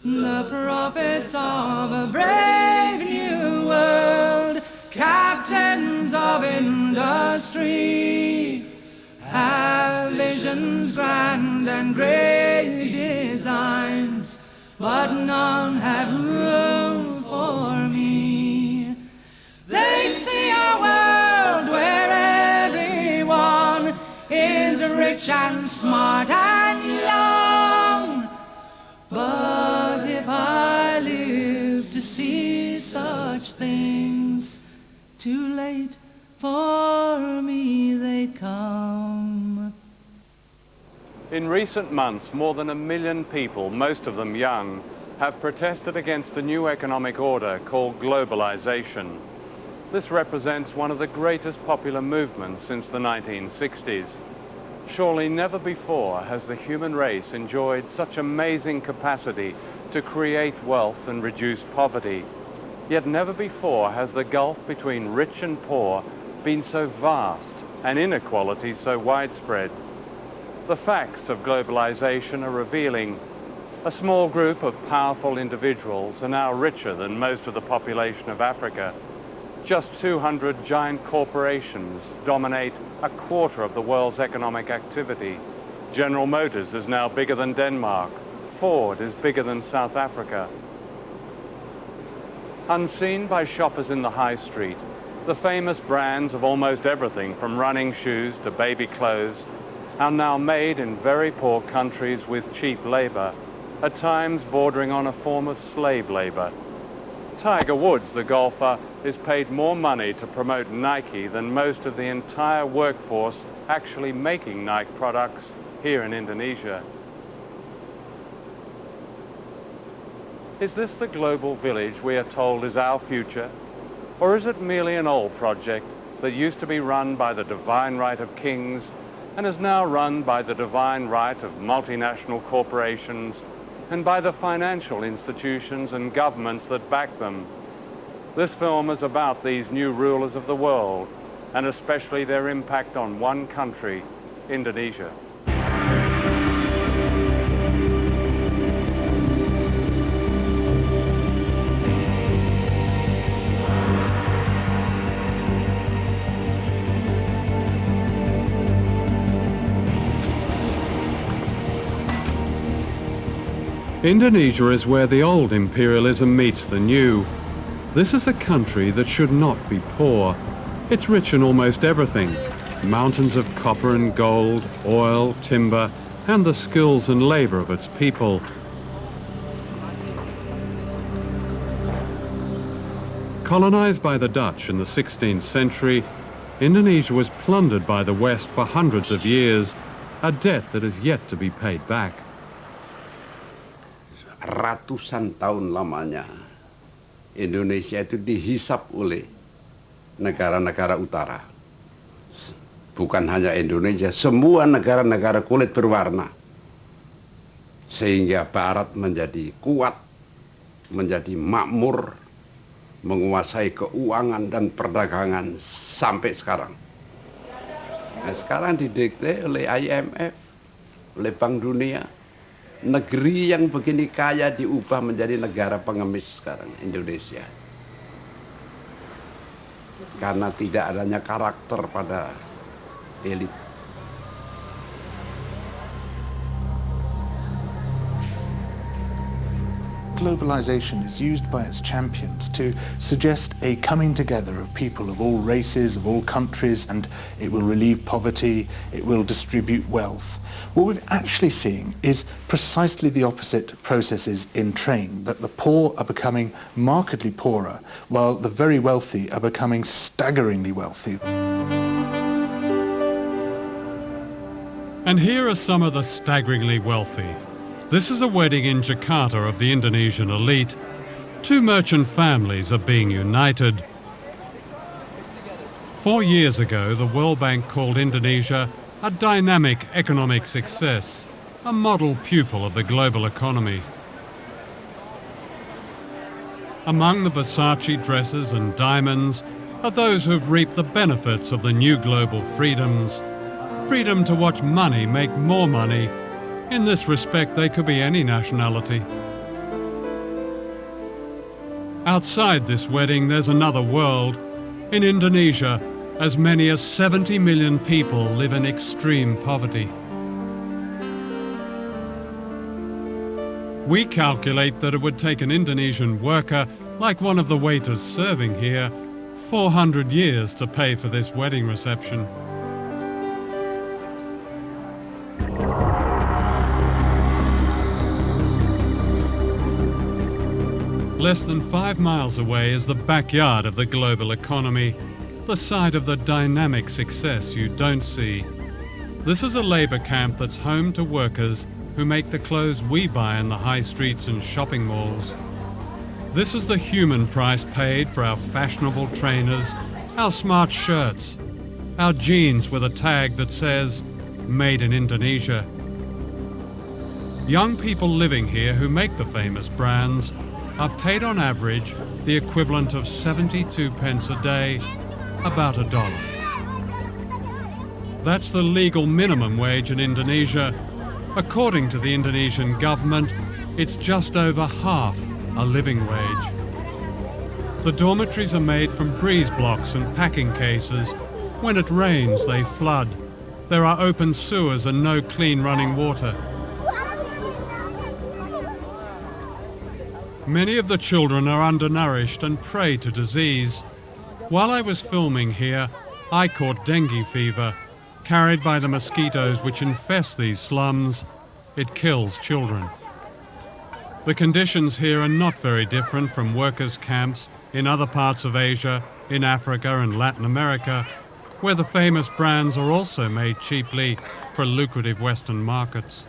the prophets of a brave new world, captains of industry, have visions grand and great designs, but none have room for me. They see a world where everyone is rich and smart and young, but if I live to see such things, too late for me they come. In recent months, more than 1 million people, most of them young, have protested against a new economic order called globalization. This represents one of the greatest popular movements since the 1960s. Surely never before has the human race enjoyed such amazing capacity to create wealth and reduce poverty. Yet never before has the gulf between rich and poor been so vast and inequality so widespread. The facts of globalization are revealing. A small group of powerful individuals are now richer than most of the population of Africa. Just 200 giant corporations dominate 1/4 of the world's economic activity. General Motors is now bigger than Denmark. Ford is bigger than South Africa. Unseen by shoppers in the high street, the famous brands of almost everything from running shoes to baby clothes are now made in very poor countries with cheap labor, at times bordering on a form of slave labor. Tiger Woods, the golfer, is paid more money to promote Nike than most of the entire workforce actually making Nike products here in Indonesia. Is this the global village we are told is our future? Or is it merely an old project that used to be run by the divine right of kings and is now run by the divine right of multinational corporations and by the financial institutions and governments that back them? This film is about these new rulers of the world, and especially their impact on one country, Indonesia. Indonesia is where the old imperialism meets the new. This is a country that should not be poor. It's rich in almost everything. Mountains of copper and gold, oil, timber, and the skills and labor of its people. Colonized by the Dutch in the 16th century, Indonesia was plundered by the West for hundreds of years, a debt that is yet to be paid back. Ratusan tahun lamanya Indonesia itu dihisap oleh negara-negara utara. Bukan hanya Indonesia, semua negara-negara kulit berwarna. Sehingga Barat menjadi kuat, menjadi makmur, menguasai keuangan dan perdagangan sampai sekarang. Nah, sekarang didikte oleh IMF, oleh Bank Dunia. Negeri yang begini kaya diubah menjadi negara pengemis sekarang, Indonesia. Karena tidak adanya karakter pada elit. Globalization is used by its champions to suggest a coming together of people of all races, of all countries, and it will relieve poverty, it will distribute wealth. What we're actually seeing is precisely the opposite processes in train, that the poor are becoming markedly poorer, while the very wealthy are becoming staggeringly wealthy. And here are some of the staggeringly wealthy. This is a wedding in Jakarta of the Indonesian elite. Two merchant families are being united. 4 years ago, the World Bank called Indonesia a dynamic economic success, a model pupil of the global economy. Among the Versace dresses and diamonds are those who've reaped the benefits of the new global freedoms. Freedom to watch money make more money. In this respect, they could be any nationality. Outside this wedding, there's another world. In Indonesia, as many as 70 million people live in extreme poverty. We calculate that it would take an Indonesian worker, like one of the waiters serving here, 400 years to pay for this wedding reception. Less than 5 miles away is the backyard of the global economy, the site of the dynamic success you don't see. This is a labour camp that's home to workers who make the clothes we buy in the high streets and shopping malls. This is the human price paid for our fashionable trainers, our smart shirts, our jeans with a tag that says, "Made in Indonesia." Young people living here who make the famous brands are paid on average the equivalent of 72 pence a day, about $1. That's the legal minimum wage in Indonesia. According to the Indonesian government, it's just over half a living wage. The dormitories are made from breeze blocks and packing cases. When it rains, they flood. There are open sewers and no clean running water. Many of the children are undernourished and prey to disease. While I was filming here, I caught dengue fever, carried by the mosquitoes which infest these slums. It kills children. The conditions here are not very different from workers' camps in other parts of Asia, in Africa and Latin America, where the famous brands are also made cheaply for lucrative Western markets.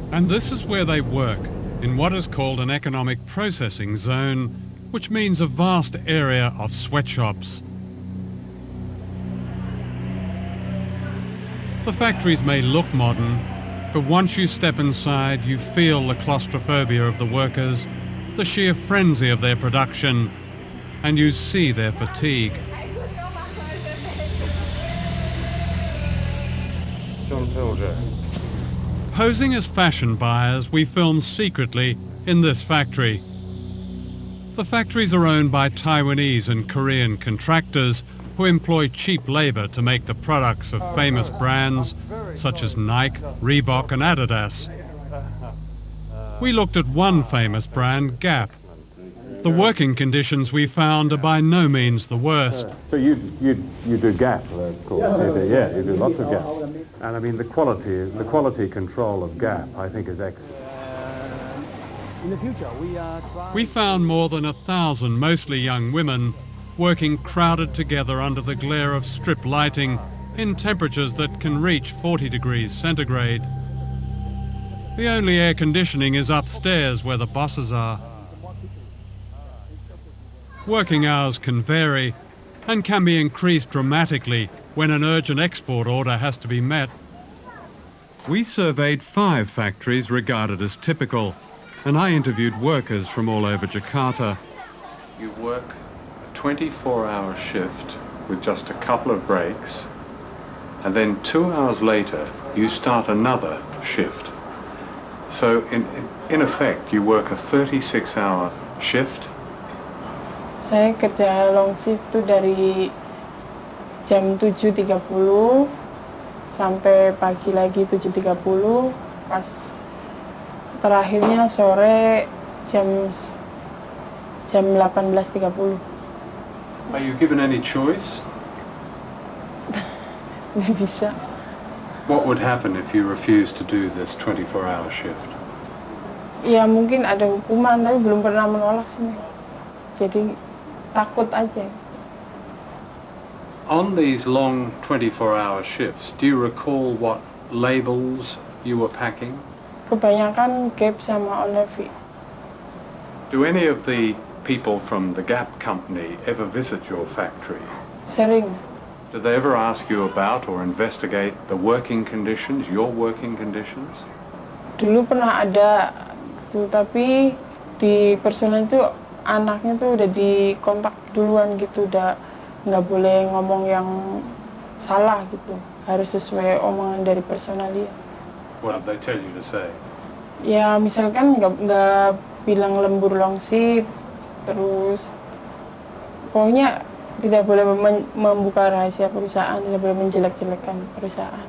And this is where they work, in what is called an economic processing zone, which means a vast area of sweatshops. The factories may look modern, but once you step inside, you feel the claustrophobia of the workers, the sheer frenzy of their production, and you see their fatigue. John Pilger. Posing as fashion buyers, we film secretly in this factory. The factories are owned by Taiwanese and Korean contractors who employ cheap labour to make the products of famous brands such as Nike, Reebok and Adidas. We looked at one famous brand, Gap. The working conditions we found are by no means the worst. So you do Gap, of course. You do lots of Gap. And I mean the quality control of Gap, I think, is excellent. In the future, we are trying... We found more than 1,000 mostly young women working crowded together under the glare of strip lighting in temperatures that can reach 40 degrees centigrade. The only air conditioning is upstairs where the bosses are. Working hours can vary and can be increased dramatically when an urgent export order has to be met. We surveyed 5 factories regarded as typical, and I interviewed workers from all over Jakarta. You work a 24-hour shift with just a couple of breaks, and then 2 hours later you start another shift. So in effect you work a 36-hour shift. Saya kerja long shift tuh dari jam 7.30 sampai pagi lagi 7.30, pas terakhirnya sore jam 18.30. Are you given any choice? Nggak bisa. What would happen if you refused to do this 24-hour shift? Ya mungkin ada hukuman, tapi belum pernah menolak sih. Jadi takut aja. On these long 24-hour shifts, do you recall what labels you were packing? Kebanyakan Gap sama Onlevi. Do any of the people from the Gap company ever visit your factory? Sering. Do they ever ask you about or investigate the working conditions, your working conditions? Dulu pernah ada tuh, tapi di personal itu anaknya tuh udah dikontak duluan gitu, udah nggak boleh ngomong yang salah gitu. harus sesuai omongan dari personal dia. What did they tell you to say? Ya misalkan nggak bilang lembur longsip, terus pokoknya tidak boleh membuka rahasia perusahaan, tidak boleh menjelek-jelekan perusahaan.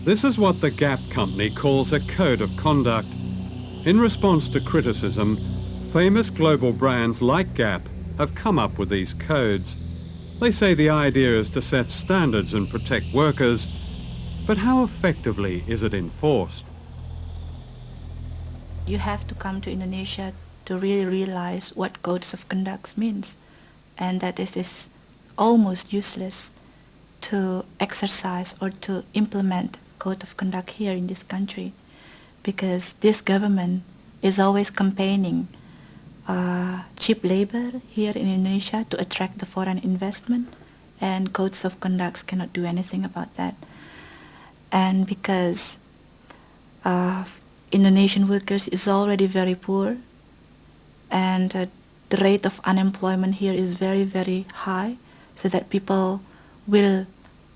This is what the Gap company calls a code of conduct. In response to criticism, famous global brands like Gap have come up with these codes. They say the idea is to set standards and protect workers, but how effectively is it enforced? You have to come to Indonesia to really realize what codes of conduct means, and that it is almost useless to exercise or to implement code of conduct here in this country, because this government is always campaigning cheap labor here in Indonesia to attract the foreign investment, and codes of conduct cannot do anything about that. And because Indonesian workers is already very poor, and the rate of unemployment here is very, very high, so that people will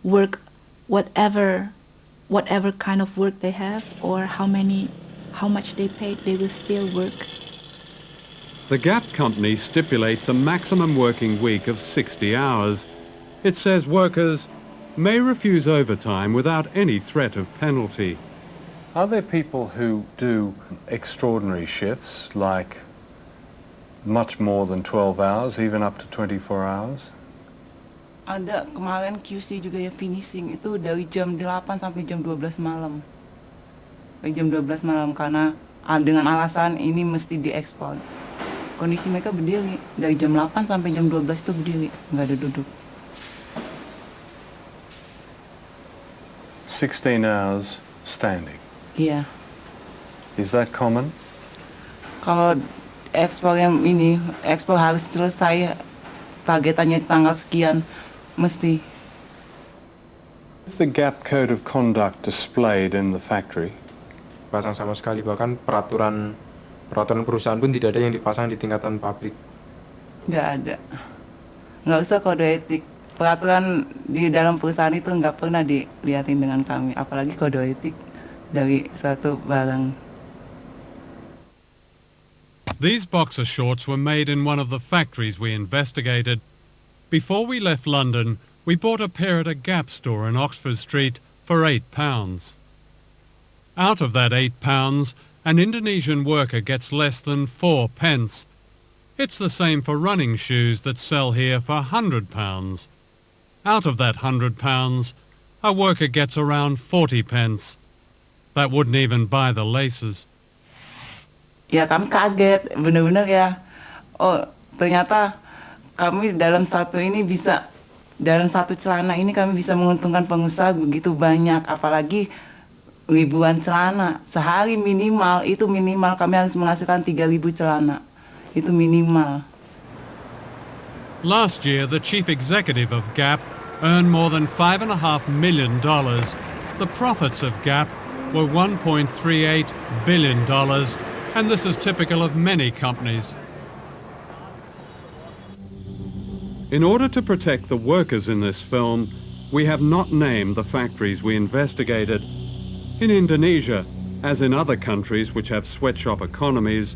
work whatever kind of work they have, or how much they paid, they will still work. The Gap company stipulates a maximum working week of 60 hours. It says workers may refuse overtime without any threat of penalty. Are there people who do extraordinary shifts, like much more than 12 hours, even up to 24 hours? Ada, kemarin QC juga ya finishing itu dari jam 8 sampai jam 12 malam. Dari jam 12 malam karena dengan alasan ini mesti diekspor. Kondisi mereka berdiri dari jam 8 sampai jam 12 itu berdiri, nggak ada duduk. 16 hours standing. Iya. Is that common? Kalau ekspor yang ini, ekspor harus selesai targetannya tanggal sekian, mesti. Is the Gap Code of Conduct displayed in the factory? Pasang sama sekali, bahkan peraturan perusahaan pun tidak ada yang dipasang di tingkatan pabrik. Nggak ada. Nggak usah kode etik. Peraturan di dalam perusahaan itu nggak pernah dilihatin dengan kami, apalagi kode etik dari suatu barang. These boxer shorts were made in one of the factories we investigated. Before we left London, we bought a pair at a Gap store in Oxford Street for £8. Out of that £8, an Indonesian worker gets less than 4 pence. It's the same for running shoes that sell here for £100. Out of that £100, a worker gets around 40 pence. That wouldn't even buy the laces. Ya kami kaget, benar-benar ya. Oh ternyata kami dalam satu celana ini kami bisa menguntungkan pengusaha begitu banyak, apalagi ribuan celana. Sehari minimal kami harus menghasilkan 3.000 celana. Itu minimal. Last year, the chief executive of Gap earned more than $5.5 million. The profits of Gap were $1.38 billion, and this is typical of many companies. In order to protect the workers in this film, we have not named the factories we investigated. In Indonesia, as in other countries which have sweatshop economies,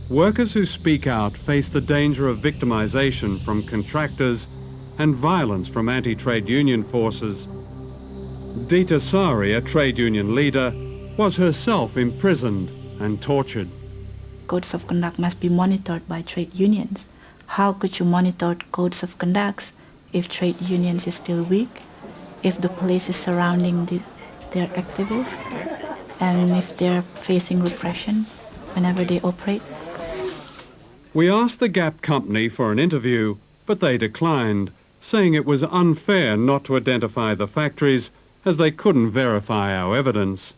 workers who speak out face the danger of victimization from contractors and violence from anti-trade union forces. Dita Sari, a trade union leader, was herself imprisoned and tortured. Codes of conduct must be monitored by trade unions. How could you monitor codes of conduct if trade unions is still weak, if the police is surrounding their activists, and if they're facing repression whenever they operate? We asked the Gap company for an interview, but they declined, saying it was unfair not to identify the factories as they couldn't verify our evidence.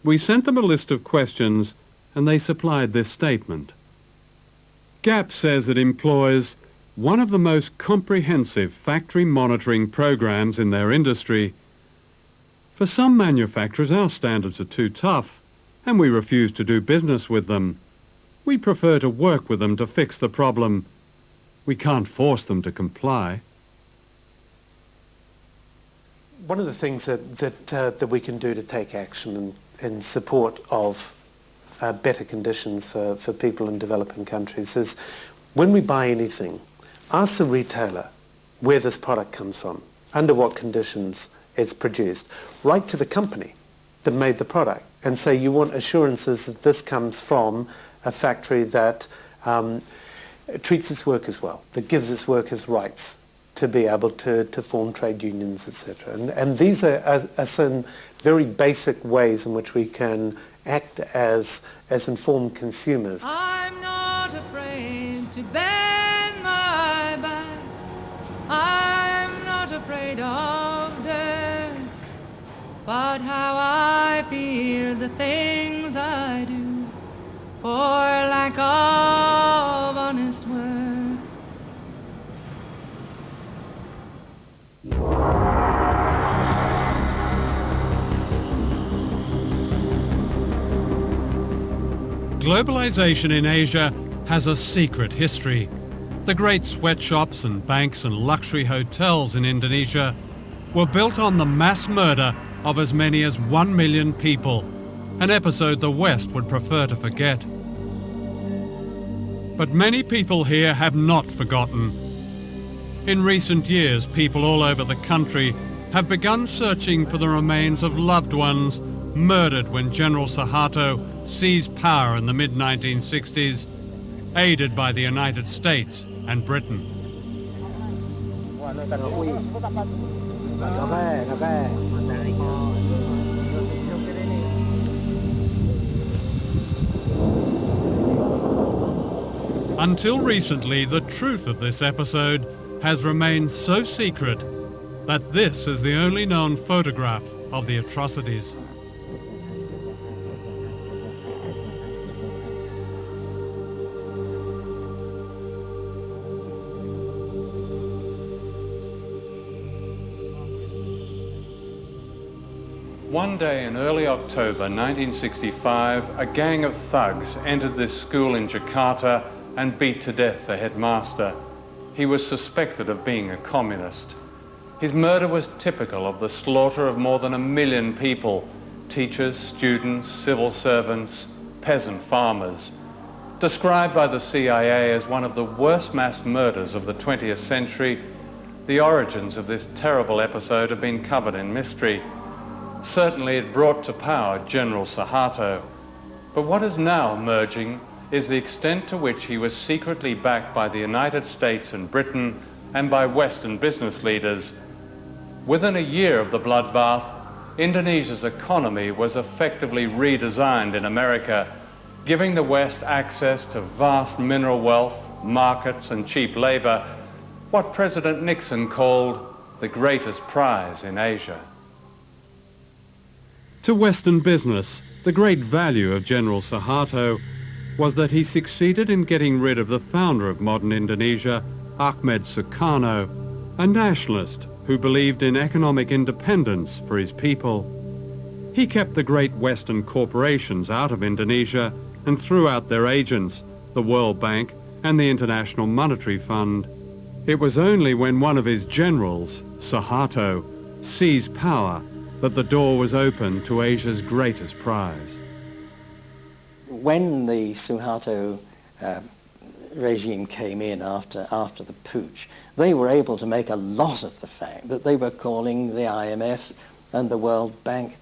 We sent them a list of questions and they supplied this statement. Gap says it employs one of the most comprehensive factory monitoring programs in their industry. For some manufacturers, our standards are too tough and we refuse to do business with them. We prefer to work with them to fix the problem. We can't force them to comply. One of the things that we can do to take action in support of better conditions for people in developing countries is, when we buy anything, ask the retailer where this product comes from, under what conditions it's produced. Write to the company that made the product and say you want assurances that this comes from a factory that treats its workers well, that gives its workers rights to be able to form trade unions, etc. And these are some very basic ways in which we can act as informed consumers. I'm not afraid to bend my back. I'm not afraid of dirt. But how I fear the things I do for lack of honest work. Globalization in Asia has a secret history. The great sweatshops and banks and luxury hotels in Indonesia were built on the mass murder of as many as 1 million people, an episode the West would prefer to forget. But many people here have not forgotten. In recent years, people all over the country have begun searching for the remains of loved ones murdered when General Suharto seized power in the mid-1960s, aided by the United States and Britain. Until recently, the truth of this episode has remained so secret that this is the only known photograph of the atrocities. One day in early October 1965, a gang of thugs entered this school in Jakarta and beat to death the headmaster. He was suspected of being a communist. His murder was typical of the slaughter of more than 1 million people, teachers, students, civil servants, peasant farmers. Described by the CIA as one of the worst mass murders of the 20th century, the origins of this terrible episode have been covered in mystery. Certainly it brought to power General Suharto. But what is now emerging is the extent to which he was secretly backed by the United States and Britain and by Western business leaders. Within a year of the bloodbath, Indonesia's economy was effectively redesigned in America, giving the West access to vast mineral wealth, markets and cheap labor, what President Nixon called the greatest prize in Asia. To Western business, the great value of General Suharto was that he succeeded in getting rid of the founder of modern Indonesia, Ahmed Sukarno, a nationalist who believed in economic independence for his people. He kept the great Western corporations out of Indonesia and threw out their agents, the World Bank and the International Monetary Fund. It was only when one of his generals, Suharto, seized power that the door was open to Asia's greatest prize. When the Suharto regime came in after the putsch, they were able to make a lot of the fact that they were calling the IMF and the World Bank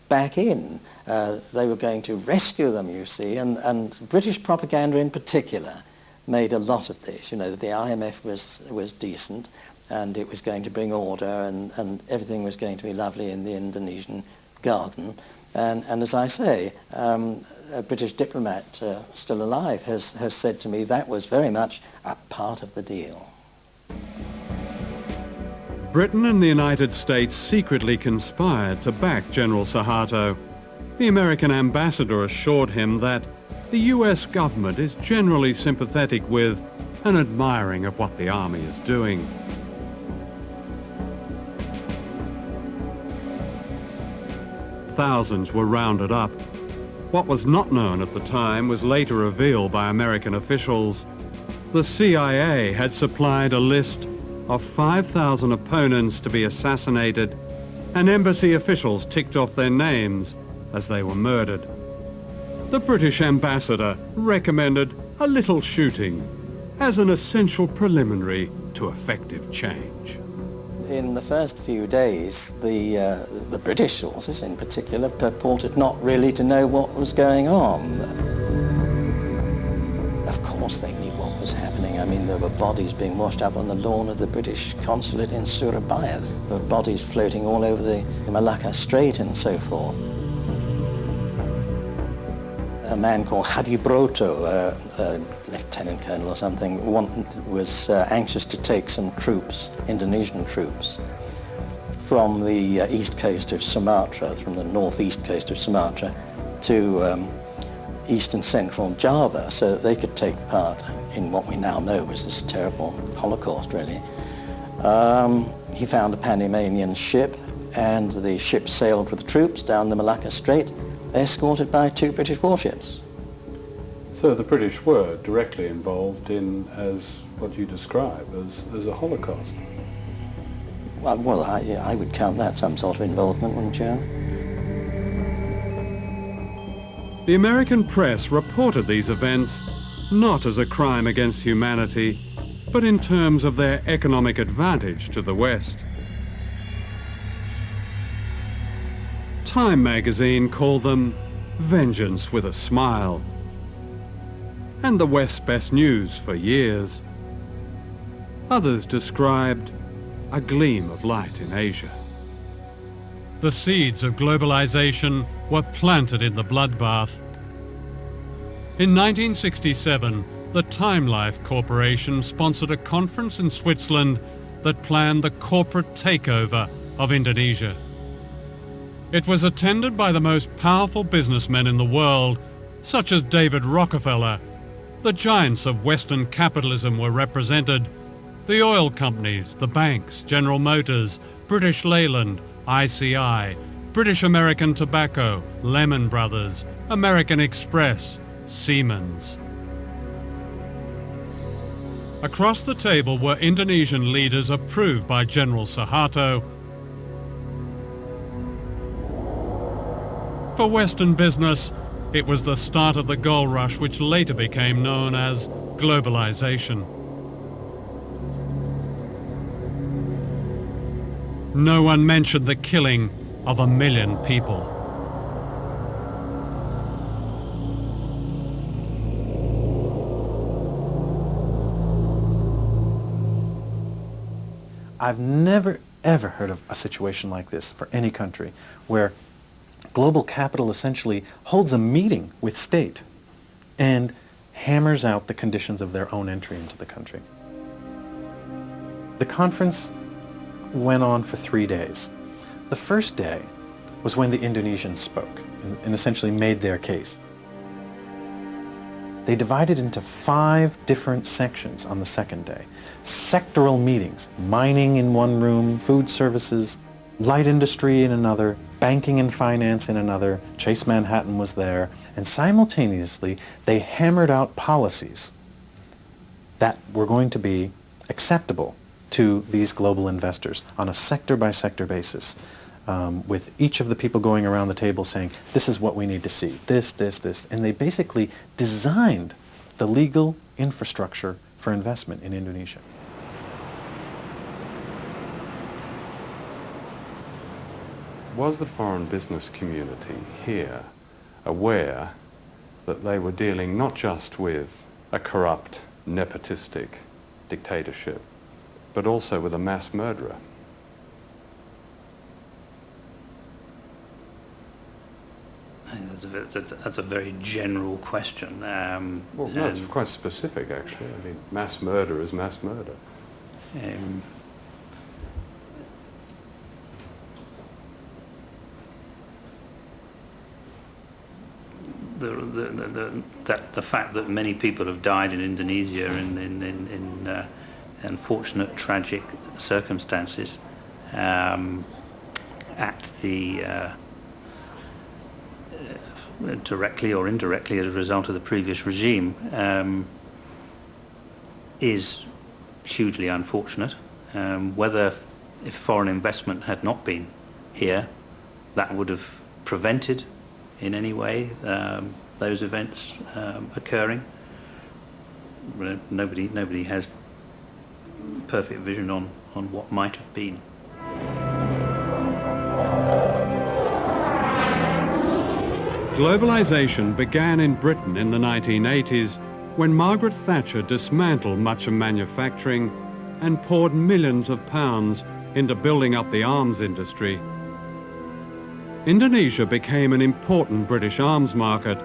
back in. They were going to rescue them, you see, and British propaganda in particular made a lot of this. You know, the IMF was decent, and it was going to bring order, and everything was going to be lovely in the Indonesian garden. And as I say, a British diplomat still alive has said to me that was very much a part of the deal. Britain and the United States secretly conspired to back General Suharto. The American ambassador assured him that the US government is generally sympathetic with and admiring of what the army is doing. Thousands were rounded up. What was not known at the time was later revealed by American officials. The CIA had supplied a list of 5,000 opponents to be assassinated and embassy officials ticked off their names as they were murdered. The British ambassador recommended a little shooting as an essential preliminary to effective change. In the first few days, the British sources in particular purported not really to know what was going on. Of course they knew what was happening. I mean, there were bodies being washed up on the lawn of the British consulate in Surabaya. There were bodies floating all over the Malacca Strait and so forth. A man called Hadi Broto, a lieutenant colonel or something, was anxious to take some troops, Indonesian troops, from the east coast of Sumatra, from the northeast coast of Sumatra, to east and central Java, so that they could take part in what we now know was this terrible Holocaust, really. He found a Panamanian ship, and the ship sailed with the troops down the Malacca Strait, escorted by 2 British warships. So the British were directly involved in, as what you describe as a Holocaust? Well, I would count that some sort of involvement, wouldn't you? The American press reported these events not as a crime against humanity, but in terms of their economic advantage to the West. Time magazine called them vengeance with a smile. And the West's best news for years. Others described a gleam of light in Asia. The seeds of globalization were planted in the bloodbath. In 1967, the Time Life Corporation sponsored a conference in Switzerland that planned the corporate takeover of Indonesia. It was attended by the most powerful businessmen in the world, such as David Rockefeller. The giants of Western capitalism were represented. The oil companies, the banks, General Motors, British Leyland, ICI, British American Tobacco, Lehman Brothers, American Express, Siemens. Across the table were Indonesian leaders approved by General Suharto. For Western business, it was the start of the gold rush which later became known as globalization. No one mentioned the killing of 1 million people. I've never, ever heard of a situation like this for any country, where global capital essentially holds a meeting with state and hammers out the conditions of their own entry into the country. The conference went on for 3 days. The first day was when the Indonesians spoke and essentially made their case. They divided into 5 different sections on the second day. Sectoral meetings, mining in one room, food services, light industry in another, banking and finance in another, Chase Manhattan was there, and simultaneously they hammered out policies that were going to be acceptable to these global investors on a sector-by-sector basis, with each of the people going around the table saying, this is what we need to see, this, and they basically designed the legal infrastructure for investment in Indonesia. Was the foreign business community here aware that they were dealing not just with a corrupt, nepotistic dictatorship, but also with a mass murderer? That's a very general question. Well, no, it's quite specific, actually. I mean, mass murder is mass murder. The fact that many people have died in Indonesia in unfortunate, tragic circumstances at the directly or indirectly as a result of the previous regime is hugely unfortunate. Whether if foreign investment had not been here, that would have prevented in any way those events occurring. Nobody has perfect vision on what might have been. Globalization began in Britain in the 1980s when Margaret Thatcher dismantled much of manufacturing and poured millions of pounds into building up the arms industry. Indonesia became an important British arms market,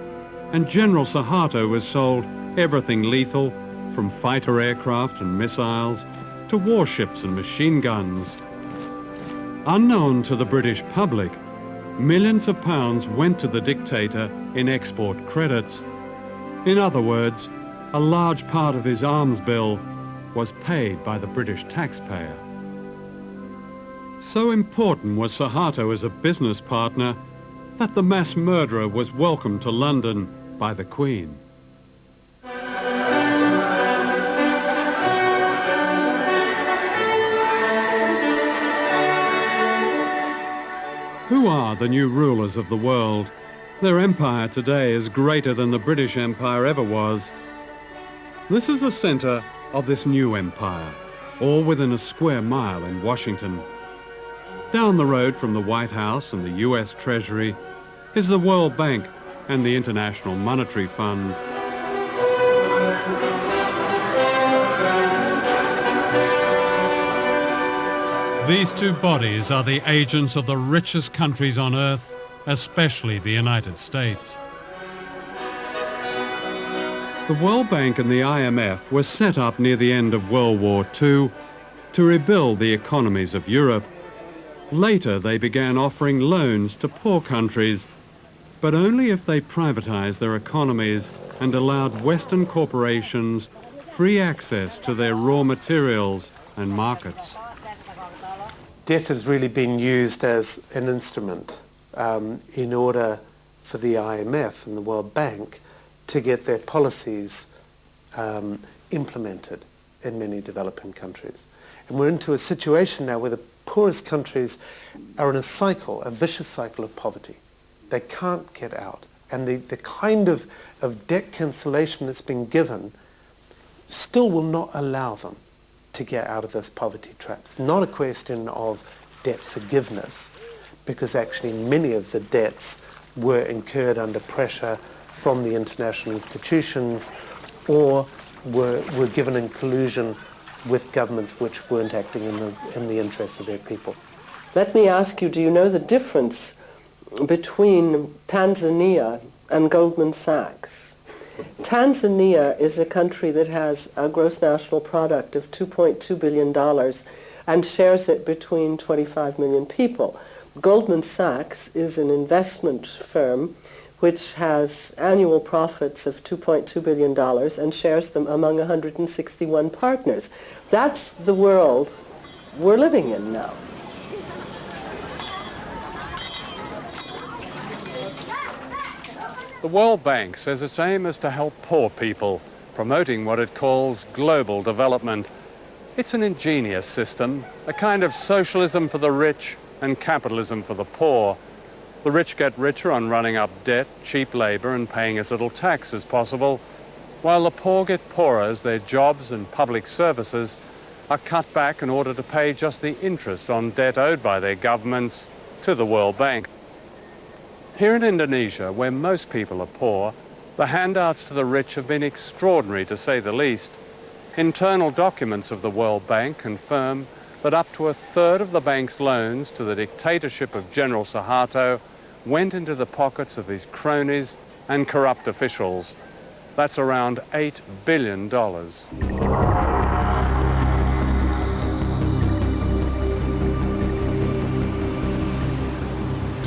and General Suharto was sold everything lethal, from fighter aircraft and missiles to warships and machine guns. Unknown to the British public, millions of pounds went to the dictator in export credits. In other words, a large part of his arms bill was paid by the British taxpayer. So important was Suharto as a business partner that the mass murderer was welcomed to London by the Queen. Who are the new rulers of the world? Their empire today is greater than the British Empire ever was. This is the center of this new empire, all within a square mile in Washington. Down the road from the White House and the US Treasury is the World Bank and the International Monetary Fund. These two bodies are the agents of the richest countries on earth, especially the United States. The World Bank and the IMF were set up near the end of World War II to rebuild the economies of Europe. Later, they began offering loans to poor countries, but only if they privatized their economies and allowed Western corporations free access to their raw materials and markets. Debt has really been used as an instrument in order for the IMF and the World Bank to get their policies implemented in many developing countries. And we're into a situation now where the poorest countries are in a cycle, a vicious cycle of poverty. They can't get out. And the kind of debt cancellation that's been given still will not allow them to get out of this poverty trap. It's not a question of debt forgiveness, because actually many of the debts were incurred under pressure from the international institutions or were given in collusion with governments which weren't acting in the interests of their people. Let me ask you, do you know the difference between Tanzania and Goldman Sachs? Tanzania is a country that has a gross national product of $2.2 billion and shares it between 25 million people. Goldman Sachs is an investment firm which has annual profits of $2.2 billion and shares them among 161 partners. That's the world we're living in now. The World Bank says its aim is to help poor people, promoting what it calls global development. It's an ingenious system, a kind of socialism for the rich and capitalism for the poor. The rich get richer on running up debt, cheap labor, and paying as little tax as possible, while the poor get poorer as their jobs and public services are cut back in order to pay just the interest on debt owed by their governments to the World Bank. Here in Indonesia, where most people are poor, the handouts to the rich have been extraordinary, to say the least. Internal documents of the World Bank confirm that up to a third of the bank's loans to the dictatorship of General Suharto went into the pockets of his cronies and corrupt officials. That's around $8 billion.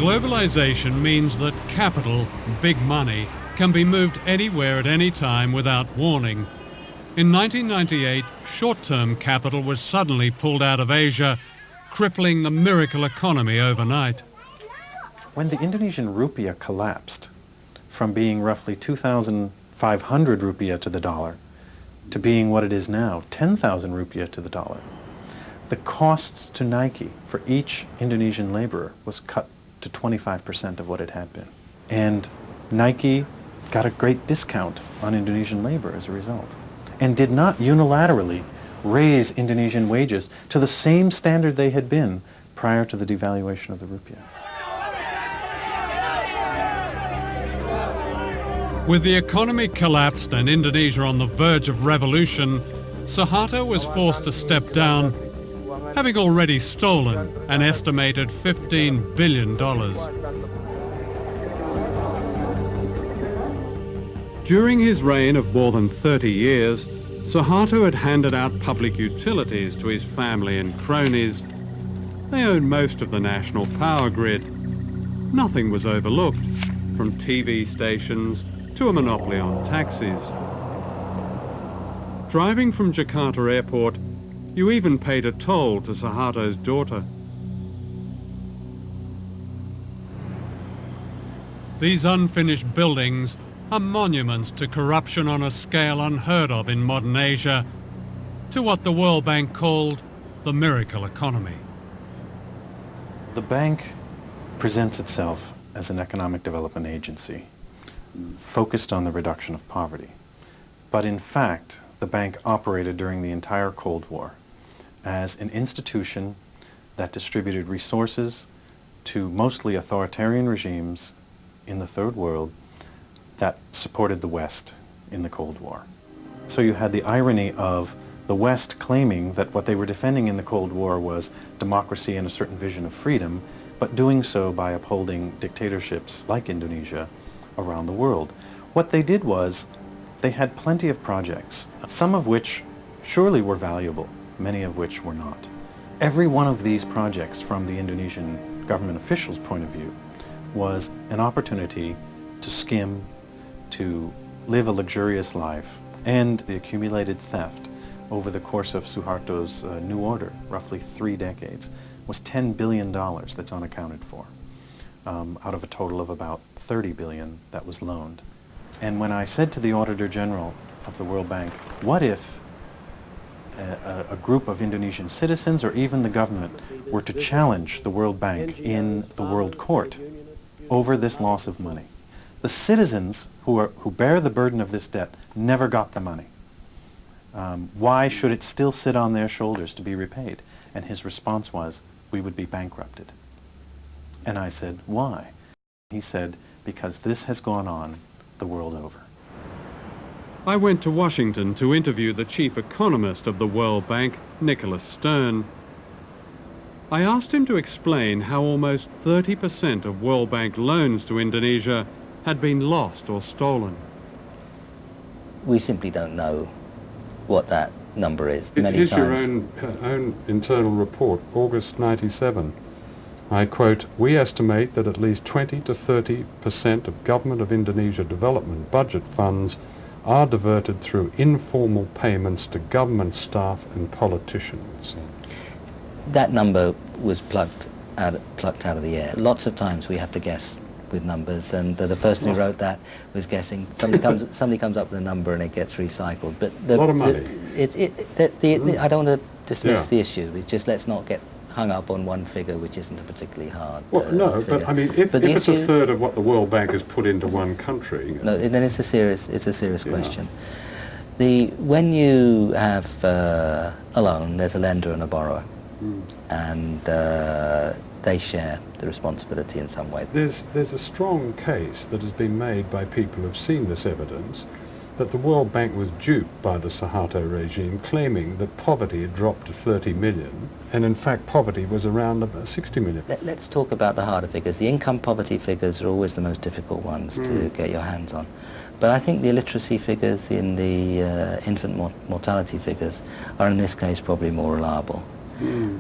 Globalization means that capital, big money, can be moved anywhere at any time without warning. In 1998, short-term capital was suddenly pulled out of Asia, crippling the miracle economy overnight. When the Indonesian rupiah collapsed from being roughly 2,500 rupiah to the dollar to being what it is now, 10,000 rupiah to the dollar, The costs to Nike for each Indonesian laborer was cut to 25% of what it had been. And Nike got a great discount on Indonesian labor as a result, and did not unilaterally raise Indonesian wages to the same standard they had been prior to the devaluation of the rupiah. With the economy collapsed and Indonesia on the verge of revolution, Suharto was forced to step down, having already stolen an estimated $15 billion. During his reign of more than 30 years, Suharto had handed out public utilities to his family and cronies. They owned most of the national power grid. Nothing was overlooked, from TV stations to a monopoly on taxis. Driving from Jakarta Airport, you even paid a toll to Suharto's daughter. These unfinished buildings are monuments to corruption on a scale unheard of in modern Asia, to what the World Bank called the miracle economy. The bank presents itself as an economic development agency focused on the reduction of poverty. But in fact, the bank operated during the entire Cold War as an institution that distributed resources to mostly authoritarian regimes in the Third World that supported the West in the Cold War. So you had the irony of the West claiming that what they were defending in the Cold War was democracy and a certain vision of freedom, but doing so by upholding dictatorships like Indonesia around the world. What they did was they had plenty of projects, some of which surely were valuable, many of which were not. Every one of these projects, from the Indonesian government officials' point of view, was an opportunity to skim, to live a luxurious life, and the accumulated theft over the course of Suharto's new order, roughly 3 decades, was $10 billion that's unaccounted for, out of a total of about $30 billion that was loaned. And when I said to the Auditor General of the World Bank, what if a group of Indonesian citizens or even the government were to challenge the World Bank in the World Court over this loss of money? The citizens who bear the burden of this debt never got the money. Why should it still sit on their shoulders to be repaid? And his response was, we would be bankrupted. And I said, why? He said, because this has gone on the world over. I went to Washington to interview the chief economist of the World Bank, Nicholas Stern. I asked him to explain how almost 30% of World Bank loans to Indonesia had been lost or stolen. We simply don't know what that number is. Here's your own internal report, August 97. I quote, we estimate that at least 20 to 30% of Government of Indonesia development budget funds are diverted through informal payments to government staff and politicians. That number was plucked out of the air. Lots of times we have to guess with numbers, and the person who wrote that was guessing. Somebody comes up with a number and it gets recycled. But a lot of money. I don't want to dismiss the issue. It's just, let's not get hung up on one figure, which isn't a particularly hard no, figure. but I mean, if it's a third of what the World Bank has put into one country... No, then it's a serious question. When you have a loan, there's a lender and a borrower, and they share the responsibility in some way. There's a strong case that has been made by people who've seen this evidence that the World Bank was duped by the Suharto regime, claiming that poverty had dropped to 30 million, and in fact poverty was around about 60 million. Let's talk about the harder figures. The income poverty figures are always the most difficult ones to get your hands on. But I think the illiteracy figures in the infant mortality figures are in this case probably more reliable.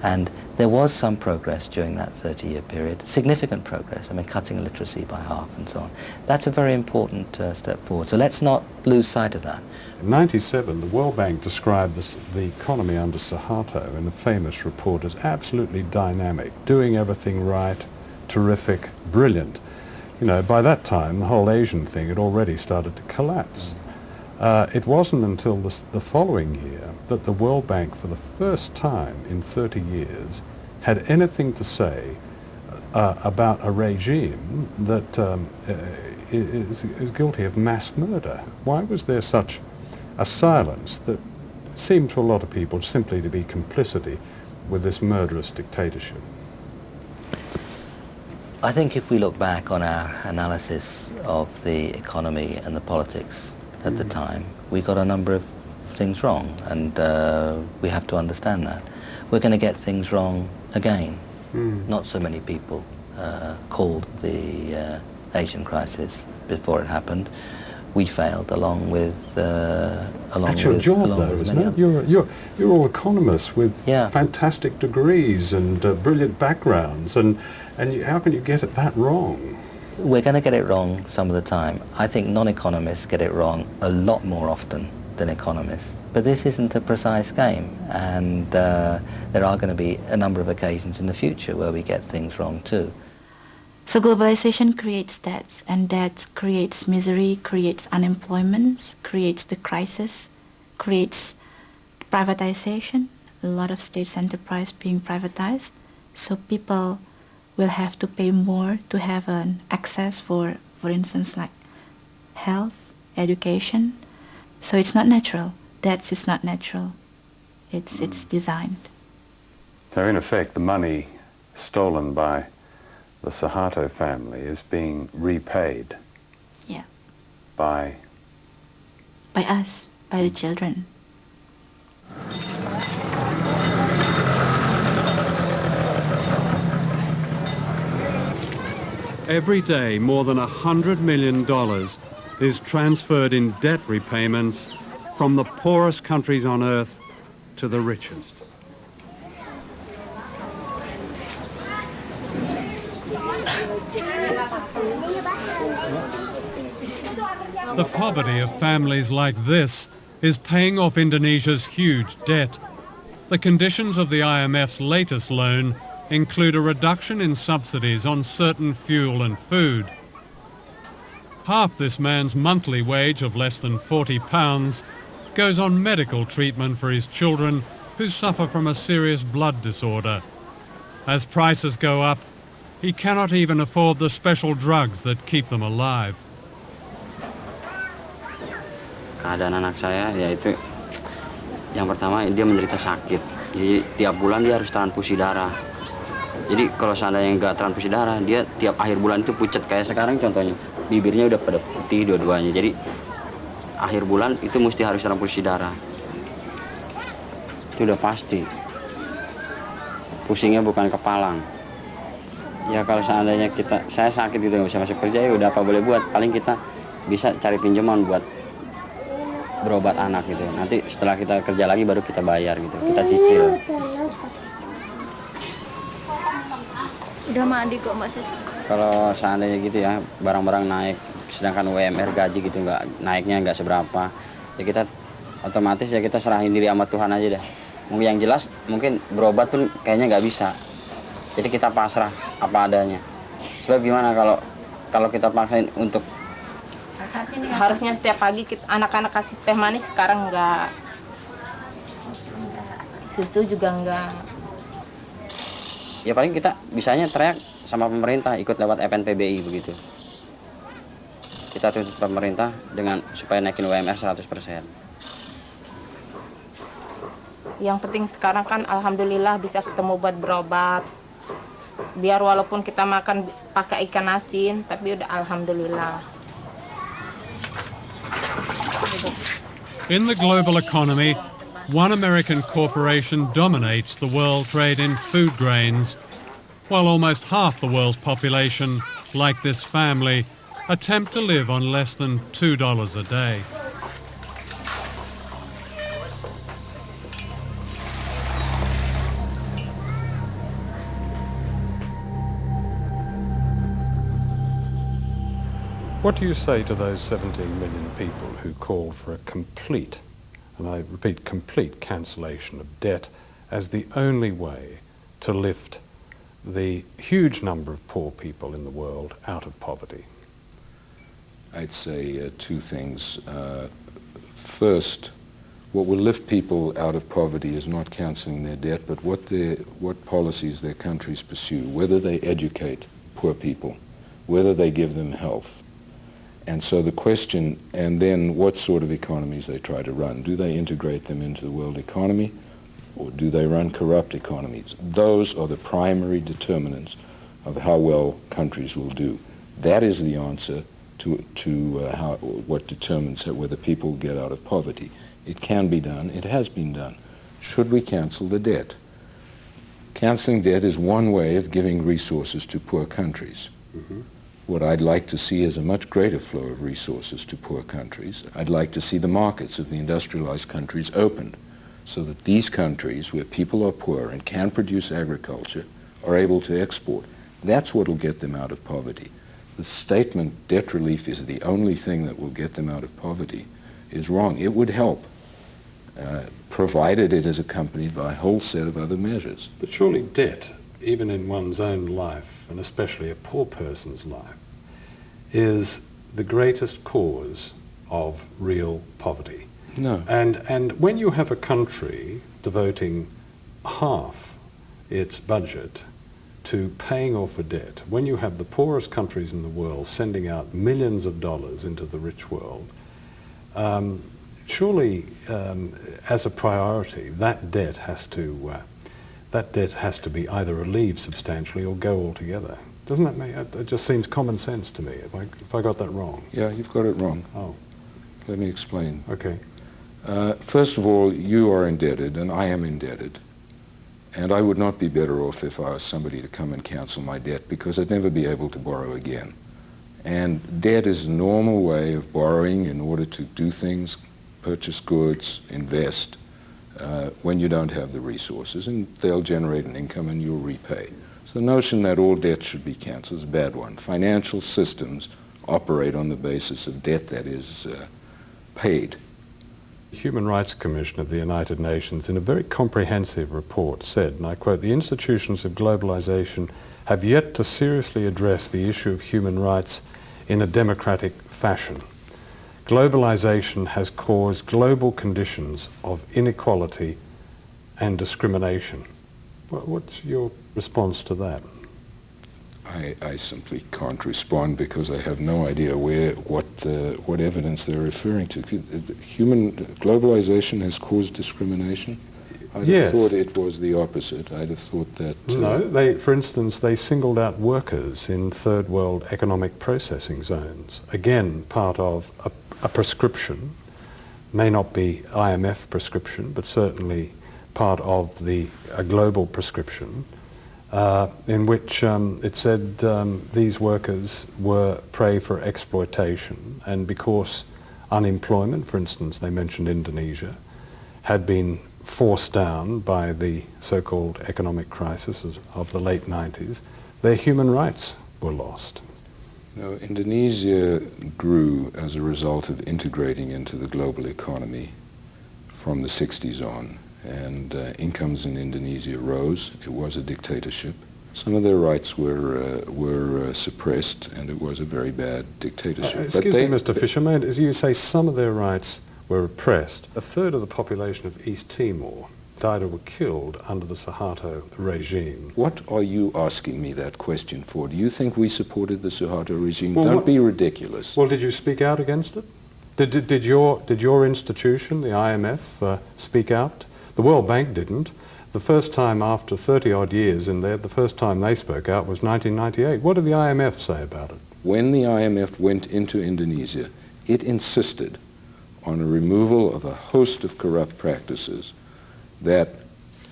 And there was some progress during that 30-year period, significant progress, I mean cutting illiteracy by half and so on. That's a very important step forward, so let's not lose sight of that. In 97, the World Bank described the economy under Suharto in a famous report as absolutely dynamic, doing everything right, terrific, brilliant. You know, by that time the whole Asian thing had already started to collapse. It wasn't until the following year that the World Bank, for the first time in 30 years, had anything to say about a regime that is guilty of mass murder. Why was there such a silence that seemed to a lot of people simply to be complicity with this murderous dictatorship? I think if we look back on our analysis of the economy and the politics at the time, we got a number of things wrong, and we have to understand that. We're going to get things wrong again. Not so many people called the Asian crisis before it happened. We failed along with That's your job, though, isn't it? You're all economists with fantastic degrees and brilliant backgrounds, and how can you get it that wrong? We're going to get it wrong some of the time. I think non-economists get it wrong a lot more often than economists. But this isn't a precise game, and there are going to be a number of occasions in the future where we get things wrong too. So globalization creates debts, and debt creates misery, creates unemployment, creates the crisis, creates privatization, a lot of states' enterprise being privatized. So people will have to pay more to have an access for instance, like health, education. So it's not natural. Debt is not natural. It's designed. So in effect, the money stolen by the Suharto family is being repaid. Yeah. By us, by the children. Every day, more than $100 million is transferred in debt repayments from the poorest countries on earth to the richest. The poverty of families like this is paying off Indonesia's huge debt. The conditions of the IMF's latest loan include a reduction in subsidies on certain fuel and food. Half this man's monthly wage of less than £40 goes on medical treatment for his children who suffer from a serious blood disorder. As prices go up, he cannot even afford the special drugs that keep them alive. Keadaan anak saya yaitu yang pertama dia menderita sakit. Jadi tiap bulan dia harus transfusi darah. Jadi kalau seandainya nggak transfusi darah, dia tiap akhir bulan itu pucat kayak sekarang contohnya. Bibirnya udah pada putih dua-duanya. Jadi akhir bulan itu mesti harus transfusi darah. Itu udah pasti. Pusingnya bukan kepalang. Ya kalau seandainya saya sakit gitu nggak bisa masuk kerja, ya udah apa boleh buat. Paling kita bisa cari pinjaman buat berobat anak gitu. Nanti setelah kita kerja lagi baru kita bayar gitu. Kita cicil. Udah mandi kok masih. Kalau seandainya gitu ya, barang-barang naik, sedangkan UMR gaji gitu naiknya nggak seberapa, ya kita otomatis ya kita serahin diri sama Tuhan aja dah. Mungkin yang jelas mungkin berobat pun kayaknya nggak bisa. Jadi kita pasrah apa adanya. Sebab gimana kalau kita paksain untuk harusnya setiap pagi anak-anak kasih teh manis, sekarang enggak. Susu juga enggak. Ya paling kita bisanya teriak sama pemerintah, ikut lewat FNPBI begitu. Kita tuntut pemerintah dengan supaya naikin UMR 100%. Yang penting sekarang kan alhamdulillah bisa ketemu buat berobat. Biar walaupun kita makan pakai ikan asin, tapi udah alhamdulillah. In the global economy, one American corporation dominates the world trade in food grains, while almost half the world's population, like this family, attempt to live on less than $2 a day. What do you say to those 17 million people who call for a complete, and I repeat, complete cancellation of debt as the only way to lift the huge number of poor people in the world out of poverty? I'd say two things. first, what will lift people out of poverty is not cancelling their debt, but what policies their countries pursue, whether they educate poor people, whether they give them health. And so the question, and then what sort of economies they try to run. Do they integrate them into the world economy, or do they run corrupt economies? Those are the primary determinants of how well countries will do. That is the answer to what determines whether people get out of poverty. It can be done. It has been done. Should we cancel the debt? Canceling debt is one way of giving resources to poor countries. Mm-hmm. What I'd like to see is a much greater flow of resources to poor countries. I'd like to see the markets of the industrialized countries opened so that these countries where people are poor and can produce agriculture are able to export. That's what will get them out of poverty. The statement debt relief is the only thing that will get them out of poverty is wrong. It would help, provided it is accompanied by a whole set of other measures. But surely debt, even in one's own life, and especially a poor person's life, is the greatest cause of real poverty. No. And when you have a country devoting half its budget to paying off a debt, when you have the poorest countries in the world sending out millions of dollars into the rich world, surely as a priority that debt has to be either relieved substantially or go altogether. Doesn't that make it just seems common sense to me? If I got that wrong? Yeah, you've got it wrong. Oh, let me explain. Okay. First of all, you are indebted, and I am indebted. And I would not be better off if I was somebody to come and cancel my debt, because I'd never be able to borrow again. And debt is a normal way of borrowing in order to do things, purchase goods, invest, when you don't have the resources, and they'll generate an income and you'll repay. So the notion that all debt should be canceled is a bad one. Financial systems operate on the basis of debt that is paid. The Human Rights Commission of the United Nations, in a very comprehensive report, said, and I quote, "The institutions of globalization have yet to seriously address the issue of human rights in a democratic fashion. Globalization has caused global conditions of inequality and discrimination." What's your response to that? I simply can't respond because I have no idea what evidence they're referring to. Globalization has caused discrimination? I'd have thought it was the opposite. I'd have thought that... No, for instance, they singled out workers in third world economic processing zones. Again, part of a prescription, may not be IMF prescription, but certainly part of a global prescription, in which it said these workers were prey for exploitation, and because unemployment, for instance, they mentioned Indonesia, had been forced down by the so-called economic crisis of the late 90s, their human rights were lost. No, Indonesia grew as a result of integrating into the global economy from the 60s on. And incomes in Indonesia rose. It was a dictatorship. Some of their rights were suppressed, and it was a very bad dictatorship. Excuse me, Mr. Fisher, as you say, some of their rights were repressed. A third of the population of East Timor died or were killed under the Suharto regime. What are you asking me that question for? Do you think we supported the Suharto regime? Well, don't be ridiculous. Well, did you speak out against it? Did your institution, the IMF, speak out? The World Bank didn't. The first time after 30-odd years in there, the first time they spoke out was 1998. What did the IMF say about it? When the IMF went into Indonesia, it insisted on a removal of a host of corrupt practices that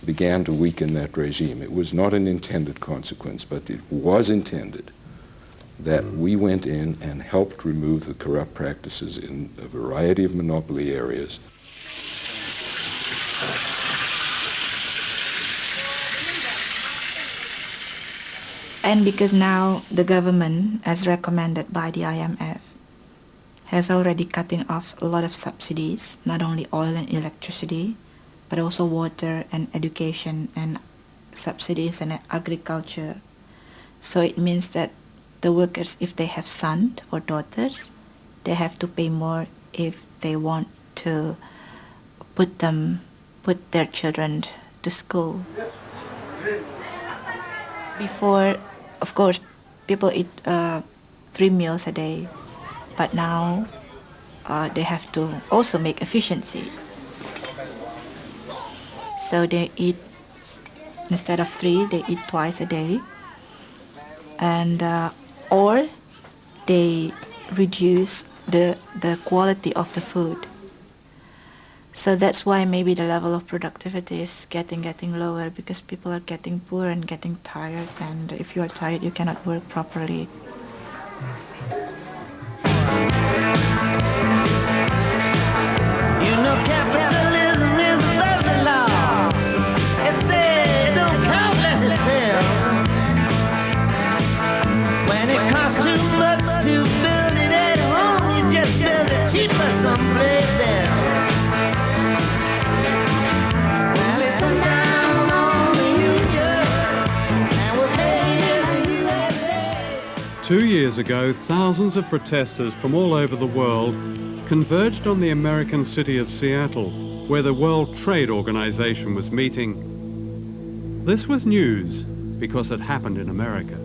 began to weaken that regime. It was not an intended consequence, but it was intended that we went in and helped remove the corrupt practices in a variety of monopoly areas. And because now the government, as recommended by the IMF, has already cutting off a lot of subsidies, not only oil and electricity, but also water and education and subsidies and agriculture. So it means that the workers, if they have sons or daughters, they have to pay more if they want to put their children to school. Before, of course, people eat 3 meals a day, but now they have to also make efficiency. So they eat, instead of 3, they eat twice a day, and or they reduce the quality of the food. So that's why maybe the level of productivity is getting lower, because people are getting poor and getting tired, and if you are tired, you cannot work properly. You know capitalism is a lovely law. It says don't count less itself. When it costs too much to build it at home, you just build it cheaper someplace else. Well, it's down on the union and was made in the USA. 2 years ago, thousands of protesters from all over the world converged on the American city of Seattle, where the World Trade Organization was meeting. This was news because it happened in America.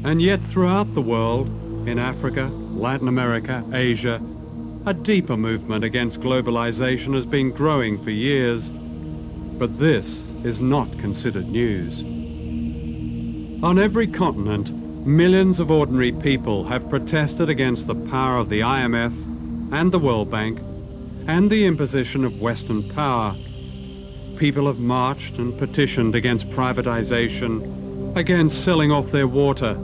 And yet throughout the world, in Africa, Latin America, Asia, a deeper movement against globalization has been growing for years, but this is not considered news. On every continent, millions of ordinary people have protested against the power of the IMF and the World Bank and the imposition of Western power. People have marched and petitioned against privatization, against selling off their water,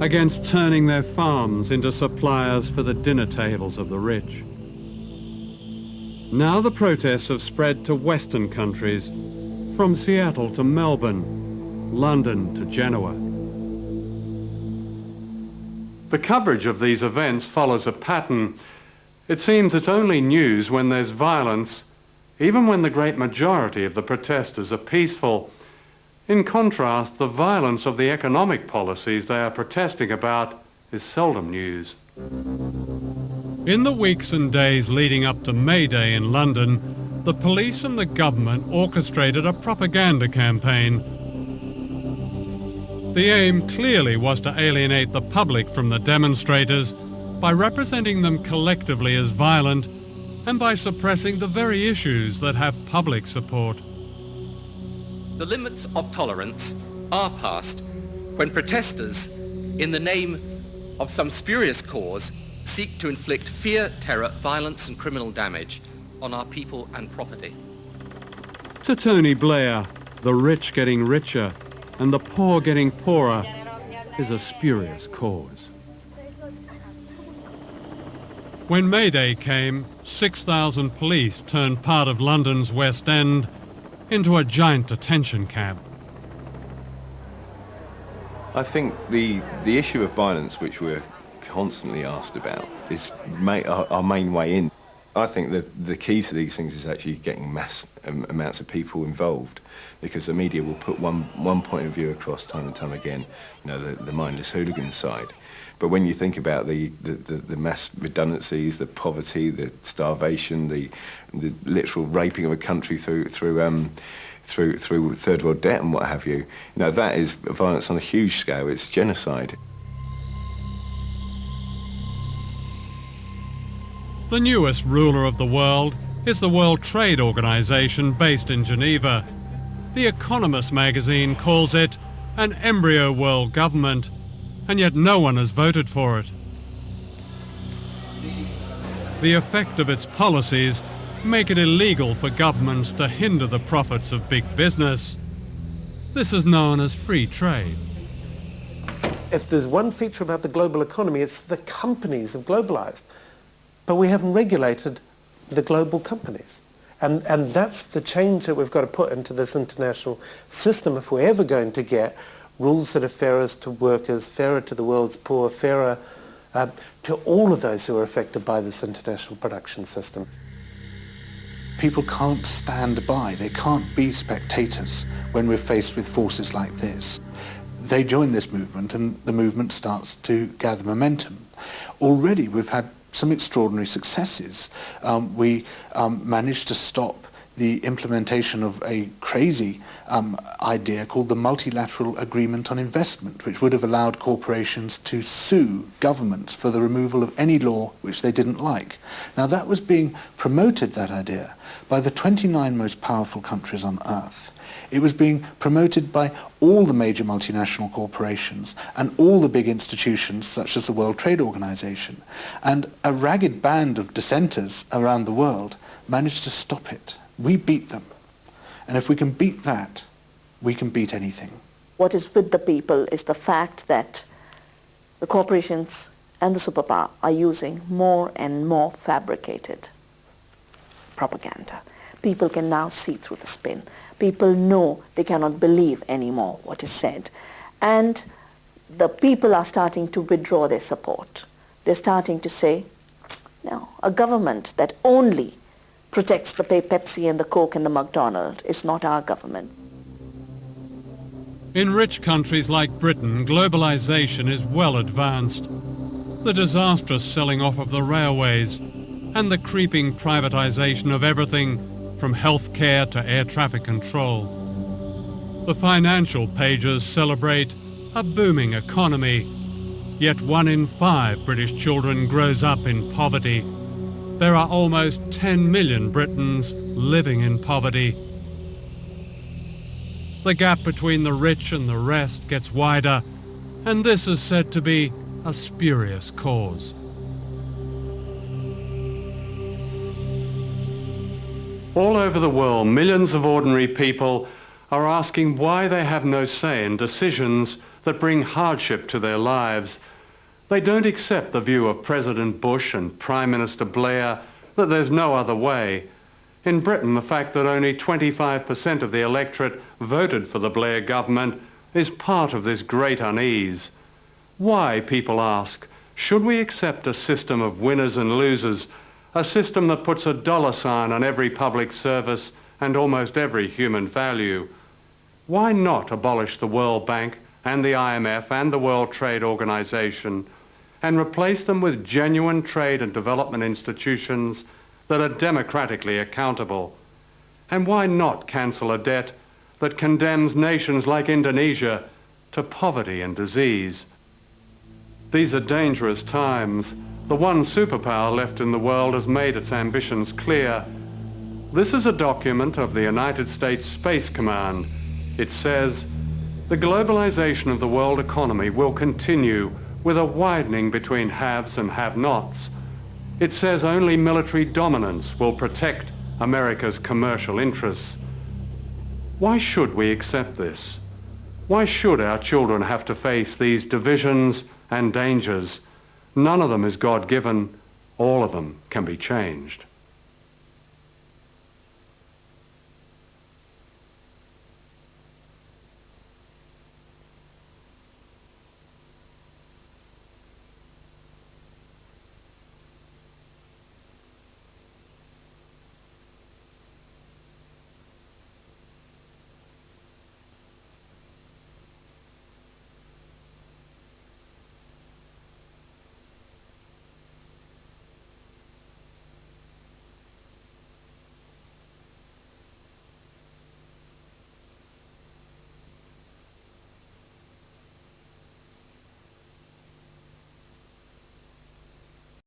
against turning their farms into suppliers for the dinner tables of the rich. Now the protests have spread to Western countries, from Seattle to Melbourne, London to Genoa. The coverage of these events follows a pattern. It seems it's only news when there's violence, even when the great majority of the protesters are peaceful. In contrast, the violence of the economic policies they are protesting about is seldom news. In the weeks and days leading up to May Day in London, the police and the government orchestrated a propaganda campaign. The aim clearly was to alienate the public from the demonstrators by representing them collectively as violent and by suppressing the very issues that have public support. The limits of tolerance are passed when protesters, in the name of some spurious cause, seek to inflict fear, terror, violence and criminal damage on our people and property. To Tony Blair, the rich getting richer and the poor getting poorer is a spurious cause. When May Day came, 6,000 police turned part of London's West End into a giant detention camp. I think the issue of violence, which we're constantly asked about, is our main way in. I think that the key to these things is actually getting mass amounts of people involved, because the media will put one point of view across time and time again, you know, the mindless hooligan side. But when you think about the mass redundancies, the poverty, the starvation, the literal raping of a country through third world debt and what have you, that is violence on a huge scale. It's genocide. The newest ruler of the world is the World Trade Organization based in Geneva. The Economist magazine calls it an embryo world government, and yet no one has voted for it. The effect of its policies make it illegal for governments to hinder the profits of big business. This is known as free trade. If there's one feature about the global economy, it's the companies have globalized. But we haven't regulated the global companies. And that's the change that we've got to put into this international system if we're ever going to get rules that are fairer to workers, fairer to the world's poor, fairer to all of those who are affected by this international production system. People can't stand by, they can't be spectators when we're faced with forces like this. they join this movement and the movement starts to gather momentum. Already we've had some extraordinary successes. We managed to stop the implementation of a crazy idea called the Multilateral Agreement on Investment, which would have allowed corporations to sue governments for the removal of any law which they didn't like. Now that was being promoted, that idea, by the 29 most powerful countries on earth. It was being promoted by all the major multinational corporations and all the big institutions such as the World Trade Organization. And a ragged band of dissenters around the world managed to stop it. We beat them. And if we can beat that, we can beat anything. What is with the people is the fact that the corporations and the superpower are using more and more fabricated propaganda. People can now see through the spin. People know they cannot believe anymore what is said. And the people are starting to withdraw their support. They're starting to say, no, a government that only protects the Pepsi and the Coke and the McDonald's is not our government. In rich countries like Britain, globalization is well advanced. The disastrous selling off of the railways and the creeping privatization of everything from healthcare to air traffic control. The financial pages celebrate a booming economy, yet 1 in 5 British children grows up in poverty. There are almost 10 million Britons living in poverty. The gap between the rich and the rest gets wider, and this is said to be a spurious cause. All over the world, millions of ordinary people are asking why they have no say in decisions that bring hardship to their lives. They don't accept the view of President Bush and Prime Minister Blair that there's no other way. In Britain, the fact that only 25% of the electorate voted for the Blair government is part of this great unease. Why, people ask, should we accept a system of winners and losers, a system that puts a dollar sign on every public service and almost every human value? Why not abolish the World Bank and the IMF and the World Trade Organization and replace them with genuine trade and development institutions that are democratically accountable? And why not cancel a debt that condemns nations like Indonesia to poverty and disease? These are dangerous times. The one superpower left in the world has made its ambitions clear. This is a document of the United States Space Command. It says, the globalization of the world economy will continue with a widening between haves and have-nots. It says only military dominance will protect America's commercial interests. Why should we accept this? Why should our children have to face these divisions and dangers? None of them is God-given. All of them can be changed.